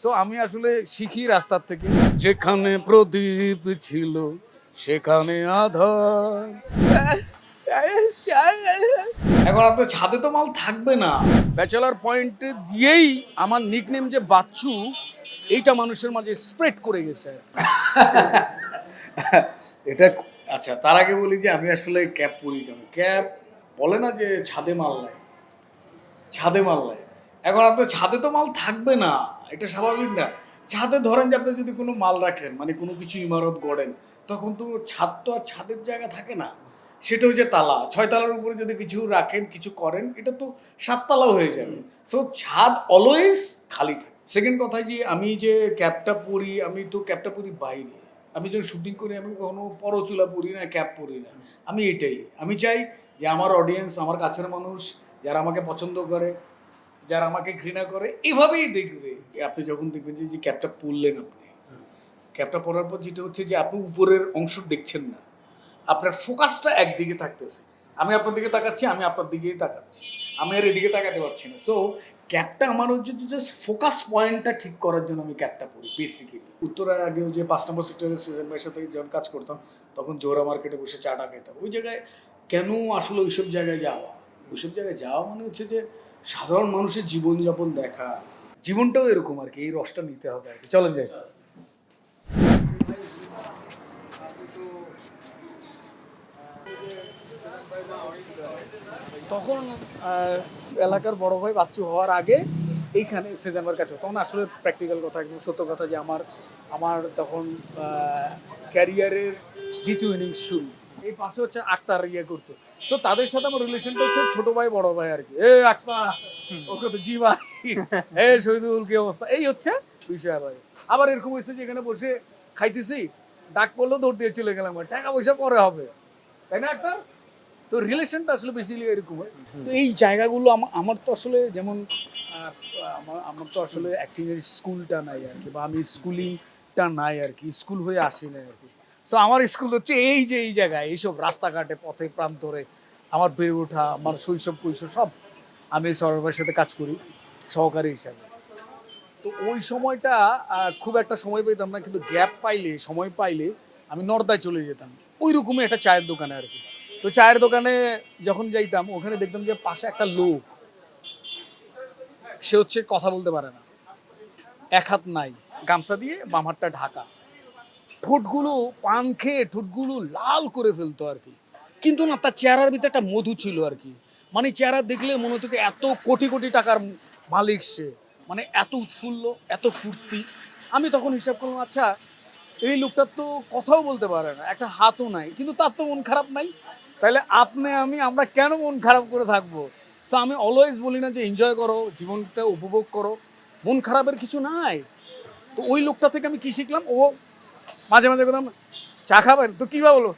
So আমি আসলে শিখি রাস্তার থেকে, যেখানে প্রদীপ ছিল সেখানে আধার। এখন আপনার ছাদে তো মাল থাকবে না। ব্যাচেলার পয়েন্টে দিয়েই আমার নিকনেম যে বাচ্চু, এইটা মানুষের মাঝে স্প্রেড করে গেছে। এটা আচ্ছা, তার আগে বলি যে আমি আসলে ক্যাপ পরি কেন। ক্যাপ বলে না যে ছাদে মাল নাই, ছাদে মাল নাই। এখন আপনার ছাদে তো মাল থাকবে না, এটা স্বাভাবিক না। ছাদে ধরেন যে আপনি যদি কোনো মাল রাখেন, মানে কোনো কিছু ইমারত গড়েন, তখন তো ছাদ তো আর ছাদের জায়গা থাকে না। সেটা হচ্ছে তালা, 6 তালার উপরে যদি কিছু রাখেন, কিছু করেন, এটা তো 7 তালাও হয়ে যাবে। সো ছাদ অলওয়েজ খালি থাকে। সেকেন্ড কথা যে আমি যে ক্যাপটা পরি, আমি তো ক্যাপটা পরি বাইরে। আমি যখন শুটিং করি আমি কখনো পরচুলা পরি না, ক্যাপ পরি না। আমি এটাই আমি চাই যে আমার অডিয়েন্স, আমার কাছের মানুষ যারা আমাকে পছন্দ করে, যারা আমাকে ঘৃণা করে, এভাবেই দেখবে। আপনি যখন দেখবেন যে ক্যাপটা পরলেন, আপনি ক্যাপটা পরার পর যেটা হচ্ছে যে আপনি উপরের অংশ দেখছেন না, আপনার ফোকাসটা একদিকে থাকতেছে। আমি আপনার দিকে তাকাচ্ছি, আমি আপনার দিকেই তাকাচ্ছি, আমি আর এদিকে তাকাতে পারছি না। সো ক্যাপটা আমার হচ্ছে জাস্ট ফোকাস পয়েন্টটা ঠিক করার জন্য আমি ক্যাপটা পরি বেসিক্যালি। উত্তরা আগেও যে 5 নম্বর সেক্টরের সিজন ভাইয়ের সাথে যখন কাজ করতাম, তখন জোহরা মার্কেটে বসে চাটা খেতাম। ওই জায়গায় কেন আসলে ওইসব জায়গায় যাওয়া, ওইসব জায়গায় যাওয়া মানে হচ্ছে যে সাধারণ মানুষের জীবনযাপন দেখা, জীবনটাও এরকম আর কি, এই রসটা নিতে হবে আর কি। চলেন যাই। তখন এলাকার বড় ভাই বাচ্চু হওয়ার আগে এইখানে সেজানবার কাছে, তখন আসলে প্র্যাকটিক্যাল কথা, একদম সত্য কথা যে আমার তখন ক্যারিয়ারের দ্বিতীয় ইনিংস শুরু। এই পাশে হচ্ছে আক্তার ইয়ে করতো। তো তাদের সাথে আমার রিলেশনটা হচ্ছে ছোট ভাই বড় ভাই আর কি। এ আক্তার, ওকে তো জি ভাই, এ শহীদুল, কি অবস্থা, এই হচ্ছে বিষয় ভাই। আবার এরকম হয়েছে যে এখানে বসে খাইতেছি, ডাক পড়লেও দৌড় দিয়ে চলে গেলাম, টাকা পয়সা পরে হবে, তাই না আক্তার? তো রিলেশনটা আসলে বেসিক্যালি এরকম হয়। তো এই জায়গাগুলো আমার তো আসলে যেমন আমার তো আসলে অ্যাক্টিংয়ের স্কুলটা নাই আর কি, বা আমি স্কুলিংটা নাই আর কি, স্কুল হয়ে আসি না আর কি। সো আমার স্কুল হচ্ছে এই যে এই জায়গায়, এইসব রাস্তাঘাটে, পথে প্রান্তরে আমার বেড়ে ওঠা, আমার শৈশব কৈশোর সব। আমি সরকারের সাথে কাজ করি সহকারী হিসাবে। তো ওই সময়টা খুব একটা সময় পেতাম না, কিন্তু গ্যাপ পাইলে, সময় পাইলে আমি নর্দায় চলে যেতাম, ওই রকমই একটা চায়ের দোকানে আর কি। তো চায়ের দোকানে যখন যাইতাম, ওখানে দেখতাম যে পাশে একটা লোক, সে হচ্ছে কথা বলতে পারে না, এক হাত নাই, গামছা দিয়ে বাম হাতটা ঢাকা, ঠোঁটগুলো পান খেয়ে ঠোঁটগুলো লাল করে ফেলতো আর কি। কিন্তু না, তার চেহারার ভিতরে একটা মধু ছিল আর কি। মানে চেহারা দেখলে মনে হতো যে এত কোটি কোটি টাকার মালিক সে, মানে এত উৎফুল্ল, এত ফুর্তি। আমি তখন হিসাব করলাম, আচ্ছা এই লোকটার তো কথাও বলতে পারে না, একটা হাতও নাই, কিন্তু তার তো মন খারাপ নাই, তাহলে আমরা কেন মন খারাপ করে থাকবো? সো আমি অলওয়েজ বলি না যে এনজয় করো, জীবনটা উপভোগ করো, মন খারাপের কিছু নাই। তো ওই লোকটা থেকে আমি কি শিখলাম, ও মাঝে মাঝে বললাম চা খাবেন, তো কী বা বলো,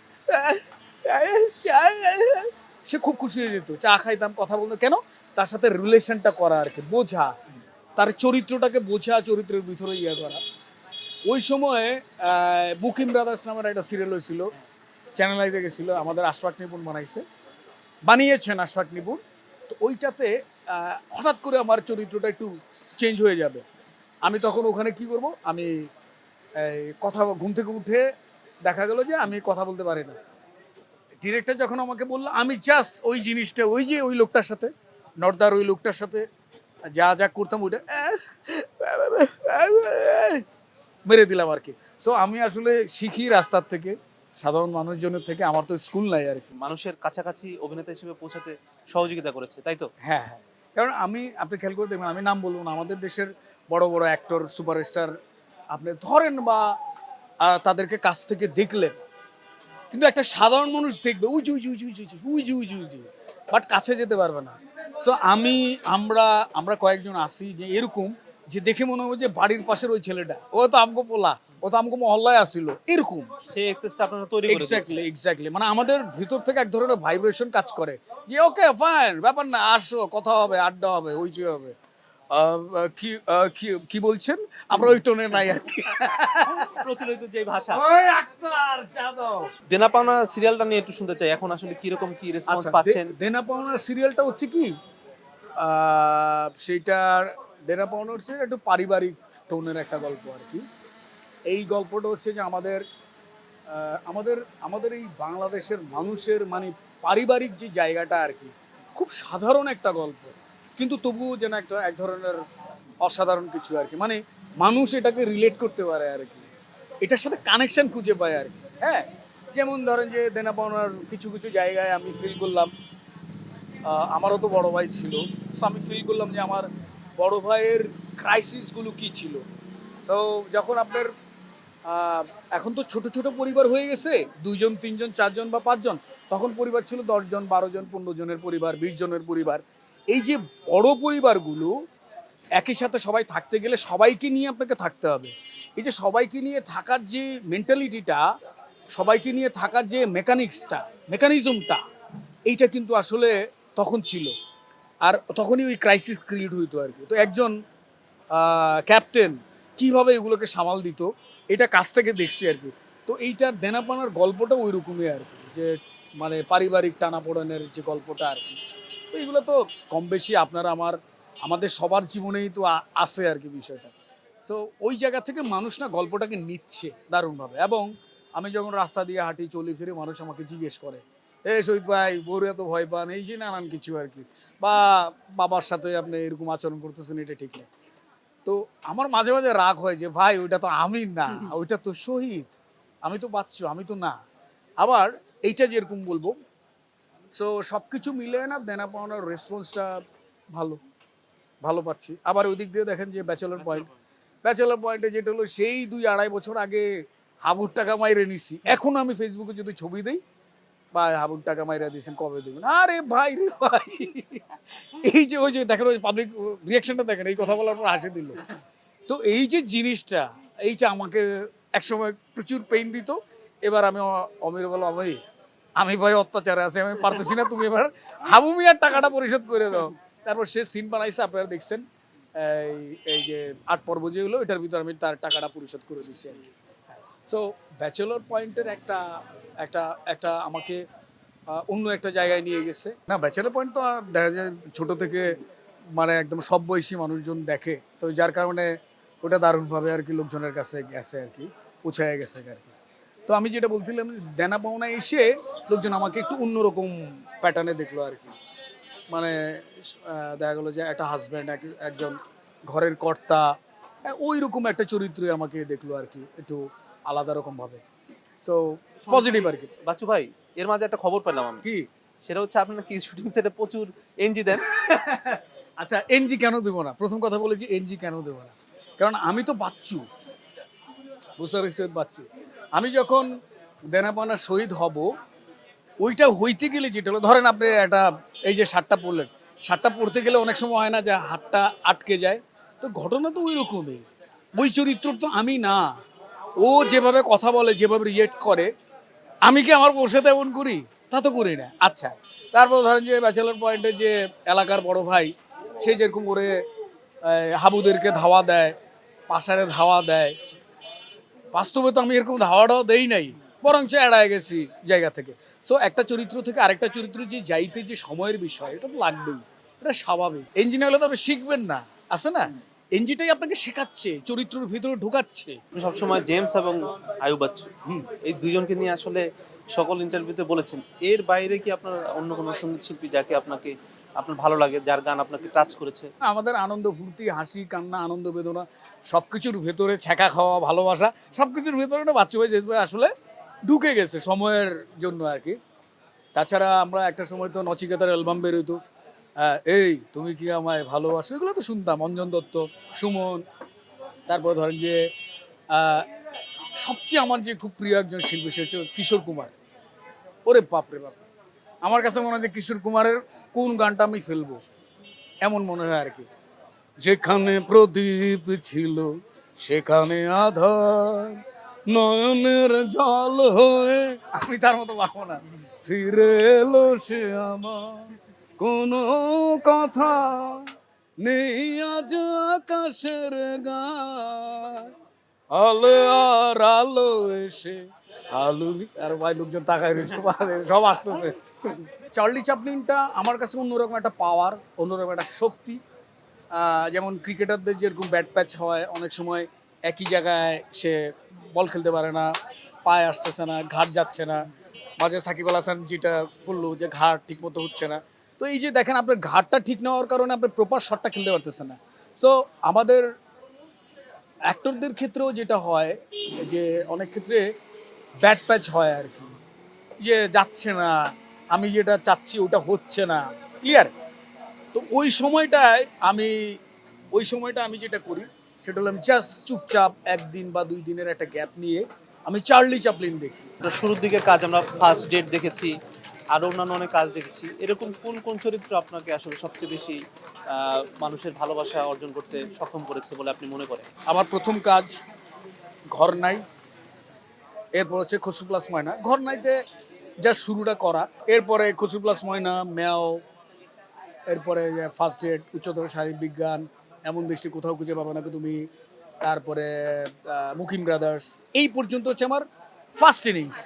সে খুব খুশি হয়ে যেত, চা খাইতাম, কথা বলতো, কেন তার সাথে রিলেশনটা করা আর কি, বোঝা, তার চরিত্রটাকে বোঝা, চরিত্রের ভিতরে ইয়ে করা। ওই সময়ে বুকিং ব্রাদার্স নামের একটা সিরিয়াল হয়েছিল, চ্যানেল আইতে গেছিল, আমাদের আশফাক নিপুণ বানিয়েছেন আশফাক নিপুণ। তো ওইটাতে হঠাৎ করে আমার চরিত্রটা একটু চেঞ্জ হয়ে যাবে। আমি তখন ওখানে কি করব, আমি কথা, ঘুম থেকে উঠে দেখা গেল যে আমি কথা বলতে পারি না। ডিরেক্টর যখন আমাকে বললো, আমি জাস্ট ওই জিনিসটা, ওই যে ওই লোকটার সাথে, নর্দার ওই লোকটার সাথে যা যা করতাম, ওইটা মেরে দিলাম আর কি। সো আমি আসলে শিখি রাস্তার থেকে, সাধারণ মানুষজনের থেকে, আমার তো স্কুল নাই আর কি। মানুষের কাছাকাছি অভিনেতা হিসেবে পৌঁছাতে সহযোগিতা করেছে, তাই তো? হ্যাঁ হ্যাঁ, কারণ আপনি খেয়াল করে দেখবেন, আমি নাম বলবো না, আমাদের দেশের বড় বড় অ্যাক্টর, সুপারস্টার আপনি ধরেন বা তাদেরকে কাছ থেকে দেখলেন, কিন্তু একটা সাধারণ মানুষ দেখবে উজু উজু উজু উজু উজু উজু উজু, বাট কাছে যেতে পারবে না। সো আমরা আমরা কয়েকজন আসি যে এরকম, যে দেখে মনে হবে যে বাড়ির পাশের ওই ছেলেটা, ও তো আমগো পোলা, ও তো আমগো মহল্লায় আসিল, এরকম। সেই এক্সেসটা আপনারা তৈরি করে দিয়েছেন। এক্স্যাক্টলি, মানে আমাদের ভিতর থেকে এক ধরনের ভাইব্রেশন কাজ করে যে ওকে ফাইন, ব্যাপার না, আসো, কথা হবে, আড্ডা হবে, হইচই হবে। কি কি কি বলছেন, আমরা ওই টোনে নাই আর কি। প্রচলিত যে ভাষা। ওই আক্তার, চা দাও। দেনা পাওনা সিরিয়ালটা নিয়ে একটু শুনতে চাই, এখন আসলে কিরকম কি রেসপন্স আচ্ছা, পাচ্ছেন? দেনা পাওনার সিরিয়ালটা হচ্ছে কি, সেইটা দেনা পাওনা হচ্ছে একটু পারিবারিক টোনের একটা গল্প আর কি। এই গল্পটা হচ্ছে যে আমাদের আমাদের এই বাংলাদেশের মানুষের মানে পারিবারিক যে জায়গাটা আর কি, খুব সাধারণ একটা গল্প, কিন্তু তবুও যেন একটা এক ধরনের অসাধারণ কিছু আর কি, মানে মানুষ এটাকে রিলেট করতে পারে আর কি, এটার সাথে কানেকশন খুঁজে পায় আর কি। হ্যাঁ, যেমন ধরেন যে দেনা পাওনার কিছু কিছু জায়গায় আমি ফিল করলাম, আমারও তো বড় ভাই ছিল, সো আমি ফিল করলাম যে আমার বড় ভাইয়ের ক্রাইসিসগুলো কী ছিল। তো যখন আপনার এখন তো ছোট ছোট পরিবার হয়ে গেছে, 2 জন 3 জন 4 জন বা 5 জন, তখন পরিবার ছিল 10 জন 12 জন 15 জনের পরিবার, 20 জনের পরিবার। এই যে বড় পরিবারগুলো একই সাথে সবাই থাকতে গেলে সবাইকে নিয়ে আপনাকে থাকতে হবে। এই যে সবাইকে নিয়ে থাকার যে মেন্টালিটিটা, সবাইকে নিয়ে থাকার যে মেকানিজমটা, এইটা কিন্তু আসলে তখন ছিল। আর তখনই ওই ক্রাইসিস ক্রিয়েট হইতো আর কি। তো একজন ক্যাপ্টেন কিভাবে এগুলোকে সামাল দিত, এটা কাছ থেকে দেখছি আর কি। তো এইটার দেনাপানার গল্পটা ওই রকমই আর কি, যে মানে পারিবারিক টানাপোড়েনের যে গল্পটা আর কি। তো এগুলো তো কম বেশি আমাদের সবার জীবনেই তো আছে আর কি বিষয়টা। সো ওই জায়গা থেকে মানুষ না গল্পটাকে নিচ্ছে দারুণভাবে। এবং আমি যখন রাস্তা দিয়ে হাঁটি চলি ফিরে, মানুষ আমাকে জিজ্ঞেস করে, এ শহীদ ভাই বউরে এত ভয় পান, এই যে নানান কিছু আর কি, বা বাবার সাথে আপনি এরকম আচরণ করতেছেন, এটা ঠিক না। তো আমার মাঝে মাঝে রাগ হয় যে ভাই ওইটা তো আমি না, ওইটা তো শহীদ, আমি তো বাচ্চু, আমি তো না। আবার এইটা যেরকম বলবো, সো সব কিছু মিলে না দেনা পাওনার রেসপন্সটা ভালো ভালো পাচ্ছি। আবার ওই দিক দিয়ে দেখেন যে ব্যাচেলর পয়েন্টে যেটা হলো, সেই 2-2.5 বছর আগে হাবুর টাকা মাইরে নিছি, এখন আমি ফেসবুকে যদি ছবি দিই, বা হাবুর টাকা মাইরা দিয়েছেন কবে দেবেন, আরে ভাই রে ভাই, এই যে ওই যে দেখেন ওই পাবলিক রিয়াকশনটা দেখেন, এই কথা বলার পর হাসি দিল। তো এই যে জিনিসটা, এইটা আমাকে একসময় প্রচুর পেইন দিত। এবার আমি অমির বলো, আমি ভাই অত্যাচারে আছি, আমি পারতেছি না, তুমি এবার হাবু মিয়ার টাকাটা পরিশোধ করে দাও। তারপর সে সিন বানাইছে, আপনারা দেখছেন, এই এই যে 8 পর্ব যে হলো, এটার ভিতর আমি তার টাকাটা পরিশোধ করে দিচ্ছি আর কি। সো ব্যাচেলর পয়েন্টের একটা একটা একটা আমাকে অন্য একটা জায়গায় নিয়ে গেছে। না, ব্যাচেলর পয়েন্ট তো দেখা যায় ছোট থেকে মানে একদম সব বয়সী মানুষজন দেখে, তো যার কারণে ওটা দারুণভাবে আর কি লোকজনের কাছে গেছে আর কি, পৌঁছায় গেছে আর কি। তো আমি যেটা বলছিলাম, দেনা পাওনা এসে লোকজন আমাকে একটু অন্যরকম প্যাটার্নে দেখলো আর কি। মানে দেখা গেলো যে একটা হাজব্যান্ড, একজন ঘরের কর্তা, ওই রকম একটা চরিত্রে আমাকে দেখলো আর কি, একটু আলাদা রকম ভাবে। সো পজিটিভ আর কি। বাচ্চু ভাই, এর মাঝে একটা খবর পেলাম আমি, কি? সেটা হচ্ছে আপনি নাকি শুটিং সেটে প্রচুর এনজি দেন। আচ্ছা, এনজি কেন দেবো না? প্রথম কথা বলেছি, এনজি কেন দেবো না, কারণ আমি তো বাচ্চু, বুসারি সৈয়দ বাচ্চু। আমি যখন দেনাপানা শহীদ হব, ওইটা হইতে গেলে যেটা হলো, ধরেন আপনি একটা এই যে শার্টটা পরলেন, শার্টটা পরতে গেলে অনেক সময় হয় না যে হাতটা আটকে যায়, তো ঘটনা তো ওই রকমই। ওই চরিত্র তো আমি না। ও যেভাবে কথা বলে, যেভাবে রিয়েক্ট করে, আমি কি আমার বসে তেমন করি? তা তো করি না। আচ্ছা, তারপর ধরেন যে ব্যাচেলর পয়েন্টের যে এলাকার বড় ভাই, সে যেরকম করে হাবুদেরকে ধাওয়া দেয়, পাশারে ধাওয়া দেয়, বাস্তবে তো আমি এরকম ধাওয়াটাও দেই নাই, বরঞ্চ এড়ায় গেছি জায়গা থেকে। সো একটা চরিত্র থেকে আরেকটা চরিত্র যে যাইতে যে সময়ের বিষয়, এটা তো লাগবেই, এটা স্বাভাবিক। ইঞ্জিনিয়ার হলে তো আপনি শিখবেন না, আছে না, এনজিটাই আপনাকে শেখাচ্ছে, চরিত্রের ভিতরে ঢোকাচ্ছে। আপনি সবসময় জেমস এবং আয়ুব বাচ্চু এই দুইজনকে নিয়ে আসলে সকল ইন্টারভিউতে বলেছেন। এর বাইরে কি আপনার অন্য কোনো সঙ্গীত শিল্পী যাকে আপনার ভালো লাগে, যার গান আপনাকে টাচ করেছে? আমাদের আনন্দ ফুর্তি, হাসি কান্না, আনন্দ বেদনা, সব কিছুর ভেতরে ছ্যাঁকা খাওয়া, ভালোবাসা, সব কিছুর ভেতরে একটা বাচ্চু ভাই জেস ভাই আসলে ঢুকে গেছে সময়ের জন্য আর কি। তাছাড়া আমরা একটা সময় তো নচিকেতার অ্যালবাম বেরোতো, এই তুমি কি আমায় ভালোবাসো, এগুলো তো শুনতাম, অঞ্জন দত্ত, সুমন। তারপর ধরেন যে আহ, সবচেয়ে আমার যে খুব প্রিয় একজন শিল্পী, সে হচ্ছে কিশোর কুমার। ওরে বাপরে বাপ, আমার কাছে মনে হয় যে কিশোর কুমারের কোন গানটা আমি ফেলবো, এমন মনে হয় আর কি। যেখানে প্রদীপ ছিল সেখানে আধার, নয়নের জল হয়ে, আমি তার মতো পারবো না। ফিরে এলো সে আমার, কোনো কথা নেই আজ আকাশের গায়, আলো আর আলো এসে আলু। আর ভাই লোকজন তাকায় রয়েছে, সব আসতেছে। চার্লি চ্যাপলিনটা আমার কাছে অন্যরকম একটা পাওয়ার, অন্যরকম একটা শক্তি। যেমন ক্রিকেটারদের যেরকম ব্যাট প্যাচ হয়, অনেক সময় একই জায়গায় সে বল খেলতে পারে না, পায়ে আসতেছে না, ঘাট যাচ্ছে না। মাঝে সাকিব আল হাসান যেটা বললো যে ঘাট ঠিক মতো হচ্ছে না। তো এই যে দেখেন আপনার ঘাটটা ঠিক না হওয়ার কারণে আপনার প্রপার শটটা খেলতে পারতেছে না। সো আমাদের অ্যাক্টরদের ক্ষেত্রেও যেটা হয় যে অনেক ক্ষেত্রে ব্যাট প্যাচ হয় আর কি, যে যাচ্ছে না, আমি যেটা চাচ্ছি ওটা হচ্ছে না, ক্লিয়ার। তো আমি ওই সময়টা যেটা করি সেটা হলো আমি জাস্ট চুপচাপ একদিন বা 2 দিনের একটা গ্যাপ নিয়ে আমি চার্লি চ্যাপলিন দেখি। আপনার শুরুর দিকের কাজ আমরা ফার্স্ট ডেট দেখেছি, আরও অন্যান্য অনেক কাজ দেখেছি। এরকম কোন কোন চরিত্র আপনাকে আসলে সবচেয়ে বেশি মানুষের ভালোবাসা অর্জন করতে সক্ষম করেছে বলে আপনি মনে করেন? আমার প্রথম কাজ ঘর নাই, এরপর হচ্ছে খসরু প্লাস ময়না। ঘর নাইতে যা শুরুটা করা, এরপরে খসরু প্লাস ময়না, ম্যাও, এরপরে ফার্স্ট ডেট, উচ্চতর শারীরিক বিজ্ঞান, এমন দৃষ্টি কোথাও খুঁজে পাবে না তুমি, তারপরে মুকিম ব্রাদার্স। এই পর্যন্ত হচ্ছে আমার ফার্স্ট ইনিংস।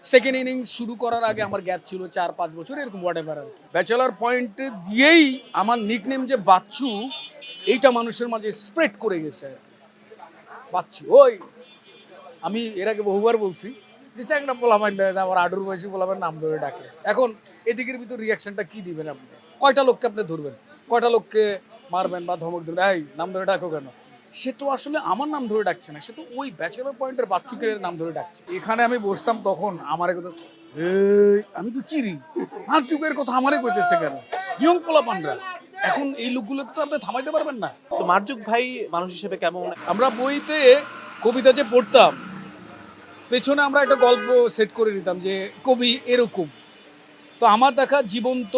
সেকেন্ড ইনিংস শুরু করার আগে আমার গ্যাপ ছিল 4-5 বছর, এরকম হোয়াট এভার আর কি। ব্যাচেলার পয়েন্টে দিয়েই আমার নিকনেম যে বাচ্চু, এইটা মানুষের মাঝে স্প্রেড করে গেছে আর কি। বাচ্চু ওই, আমি এর আগে বহুবার বলছি যে চ্যাংটা পোলাপান আমার আডুর বয়সী পোলাপান নাম ধরে ডাকে। এখন এদিকের ভিতর রিয়াকশনটা কি দিবেন আপনি? কয়টা লোককে আপনি ধরবেন, কয়টা লোককে মারবেন বা ধমক দেবেন, এই নাম ধরে ডাকো কেন? সে তো আসলে আমার নাম ধরে ডাকছে না, সে তো ওই ব্যাচেলর পয়েন্টের বাচ্চুকে নাম ধরে ডাকছে। এখানে আমি বসতাম তখন আমার কথা, এই আমি তো কিরি, আর যুগের কথা আমারে কইতেছে কেন, ইয়ং পোলাপানরা। এখন এই লোকগুলোকে তো আপনি থামাইতে পারবেন না। তো মার্জুক ভাই মানুষ হিসেবে কেমন? আমরা বইতে কবিতা যে পড়তাম, পেছনে আমরা একটা গল্প সেট করে নিতাম যে কবি এরকম। তো আমার দেখা জীবন্ত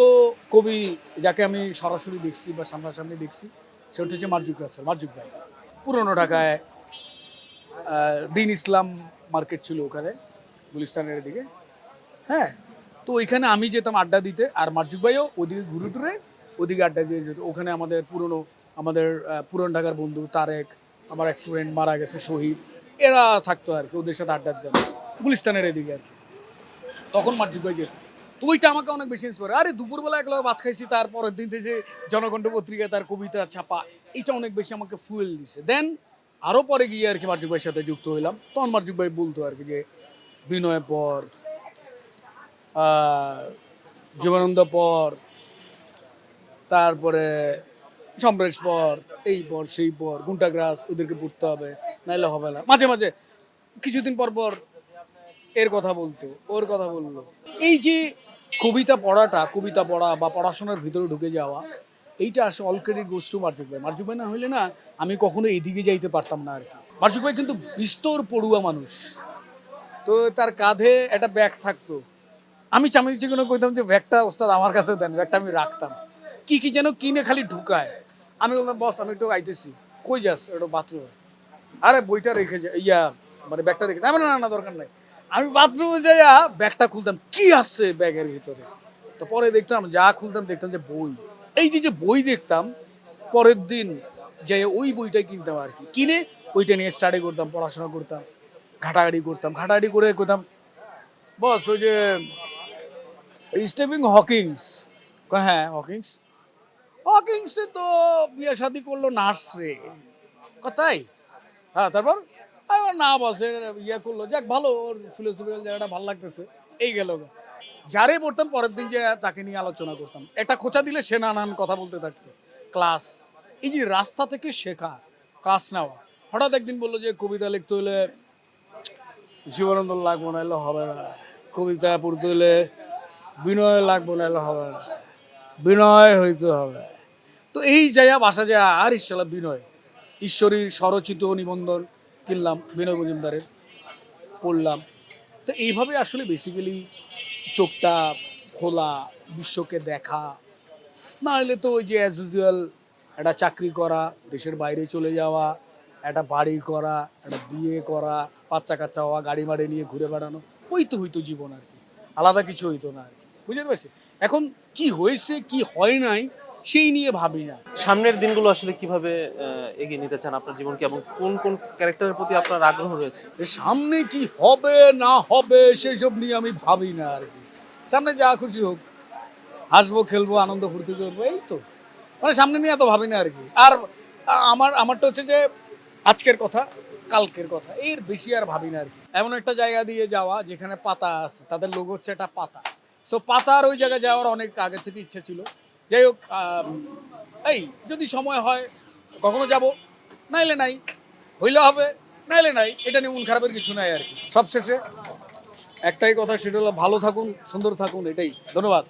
কবি যাকে আমি সরাসরি দেখছি বা সামনাসামনি দেখছি, সেটা হচ্ছে মার্জুক রাসেল, মার্জুক ভাই। পুরনো ঢাকায় দিন ইসলাম মার্কেট ছিল ওখানে, গুলিস্তানের দিকে। হ্যাঁ, তো ওইখানে আমি যেতাম আড্ডা দিতে, আর মার্জুক ভাইও ওদিকে ঘুরে টুরে ওদিকে আড্ডা দিয়ে যেত। ওখানে আমাদের পুরনো ঢাকার বন্ধু তারেক, আমার এক ফ্রেন্ড মারা গেছে শহীদ, এরা থাকতো আর কি, ওদের সাথে আড্ডা দিতাম গুলিস্তানের এদিকে আর কি। তখন মার্জুক ভাই যেত। তো ওইটা আমাকে অনেক বেশি ইন্সপায়ার। আরে দুপুরবেলা একলা ভাত খাইছি, তারপরের দিন থেকে যে জনকণ্ঠ পত্রিকা তার কবিতা ছাপা, এইটা অনেক বেশি আমাকে ফুয়েল দিছে। দেন আরও পরে গিয়ে আর কি মার্জুক ভাইয়ের সাথে যুক্ত হইলাম। তখন মার্জুক ভাই বলতো আর কি যে বিনয় পর, জীবনানন্দ পর, তারপরে সমরেশ পর, এই পর সেই পর, ঘুন্টাগ্রাস, ওদেরকে পড়তে হবে, নাইলে হবে না। মাঝে মাঝে কিছুদিন পর পর এর কথা বলতো, ওর কথা বললো। এই যে কবিতা পড়া বা পড়াশোনার ভিতরে ঢুকে যাওয়া, এইটা আসলে all credit goes to Marzuk ভাই। মার্জুক ভাই না হইলে না আমি কখনো এইদিকে যাইতে পারতাম না আর কি। মার্জুক ভাই কিন্তু বিস্তর পড়ুয়া মানুষ। তো তার কাঁধে একটা ব্যাগ থাকতো, আমি চামিচি কোনো কইতাম যে ব্যাগটা ওস্তাদ আমার কাছে দেন, ব্যাগটা আমি রাখতাম। কি কি যেন কিনে খালি ঢুকায়। আমি বললাম বস আমি একটু আইতেছি। কই যাস? একটু বাথরুমে। আরে বইটা রেখে যা, মানে ব্যাগটা রেখে, না না না দরকার নাই। আমি বাথরুমে যাইয়া ব্যাগটা খুলতাম, কি আছে ব্যাগের ভিতরে। তো পরে দেখতাম, যা খুলতাম দেখতাম যে বই। এই যে যে বই দেখতাম, পরের দিন যে ওই বইটাই কিনতাম আর কি। কিনে ওইটা নিয়ে স্টাডি করতাম, পড়াশোনা করতাম, ঘাটাঘাটি করে করতাম। বস ওই যে স্টিফেন হকিংস, হ্যাঁ হকিংস, হকিংসে তো বিয়ে শাদি করলো নার্স রে, কথাই। হ্যাঁ তারপর না বসে ইয়ে করলো, যাক ভালো, ওর ফিলোসফিক্যাল জায়গাটা ভালো লাগতেছে, এই গেল। যারে পড়তাম পরের দিন যে তাকে নিয়ে আলোচনা করতাম, একটা খোঁচা দিলে সে নানান কথা বলতে থাকতো। ক্লাস, এই যে রাস্তা থেকে শেখা, ক্লাস নেওয়া। হঠাৎ একদিন বললো যে কবিতা লিখতে হলে জীবনানন্দ লাগবো, না এলে হবে না। কবিতা পড়তে হলে বিনয় লাগবো, না এলে হবে না। বিনয় হইতে হবে। তো এই যাইয়া বাসা যায়, আর ইশালা বিনয়, ঈশ্বরীর স্বরচিত নিবন্ধন কিনলাম বিনয় মজুমদারের, পড়লাম। তো এইভাবে আসলে বেসিক্যালি চোখটা খোলা, বিশ্বকে দেখা। না হলে তো ওই যে অ্যাজ ইউজুয়াল একটা চাকরি করা, দেশের বাইরে চলে যাওয়া, একটা বাড়ি করা, একটা বিয়ে করা, বাচ্চা কাচ্চা হওয়া, গাড়ি মাড়ি নিয়ে ঘুরে বেড়ানো, ওই তো হইতো জীবন আর কি। আলাদা কিছু হইতো না আর কি, বুঝতে পারছি। এখন কি হয়েছে কি হয় নাই সেই নিয়ে ভাবি না। সামনের দিনগুলো আসলে কিভাবে এগিয়ে নিতে চান আপনার জীবনকে, এবং কোন কোন ক্যারেক্টারের প্রতি আপনার আগ্রহ রয়েছে? সামনে কি হবে না হবে সেই সব নিয়ে আমি ভাবি না আর কি। সামনে যা খুশি হোক, হাসবো, খেলবো, আনন্দ ফুর্তি করবো, এই তো। মানে সামনে নিয়ে এত ভাবি না আর কি। আর আমারটা হচ্ছে যে আজকের কথা, কালকের কথা, এর বেশি আর ভাবি না আর কি। এমন একটা জায়গা দিয়ে যাওয়া যেখানে পাতা আছে, তাদের লোগো হচ্ছে একটা পাতা। সো পাতার ওই জায়গায় যাওয়ার অনেক আগে থেকে ইচ্ছে ছিল। যাই হোক, এই যদি সময় হয় কখনো যাব, নাইলে নাই, হইলে হবে, নাইলে নাই, এটা নিয়ে মন খারাপের কিছু নাই আর কি। সবশেষে একটাই কথা, সেটা হলো ভালো থাকুন, সুন্দর থাকুন, এটাই। ধন্যবাদ।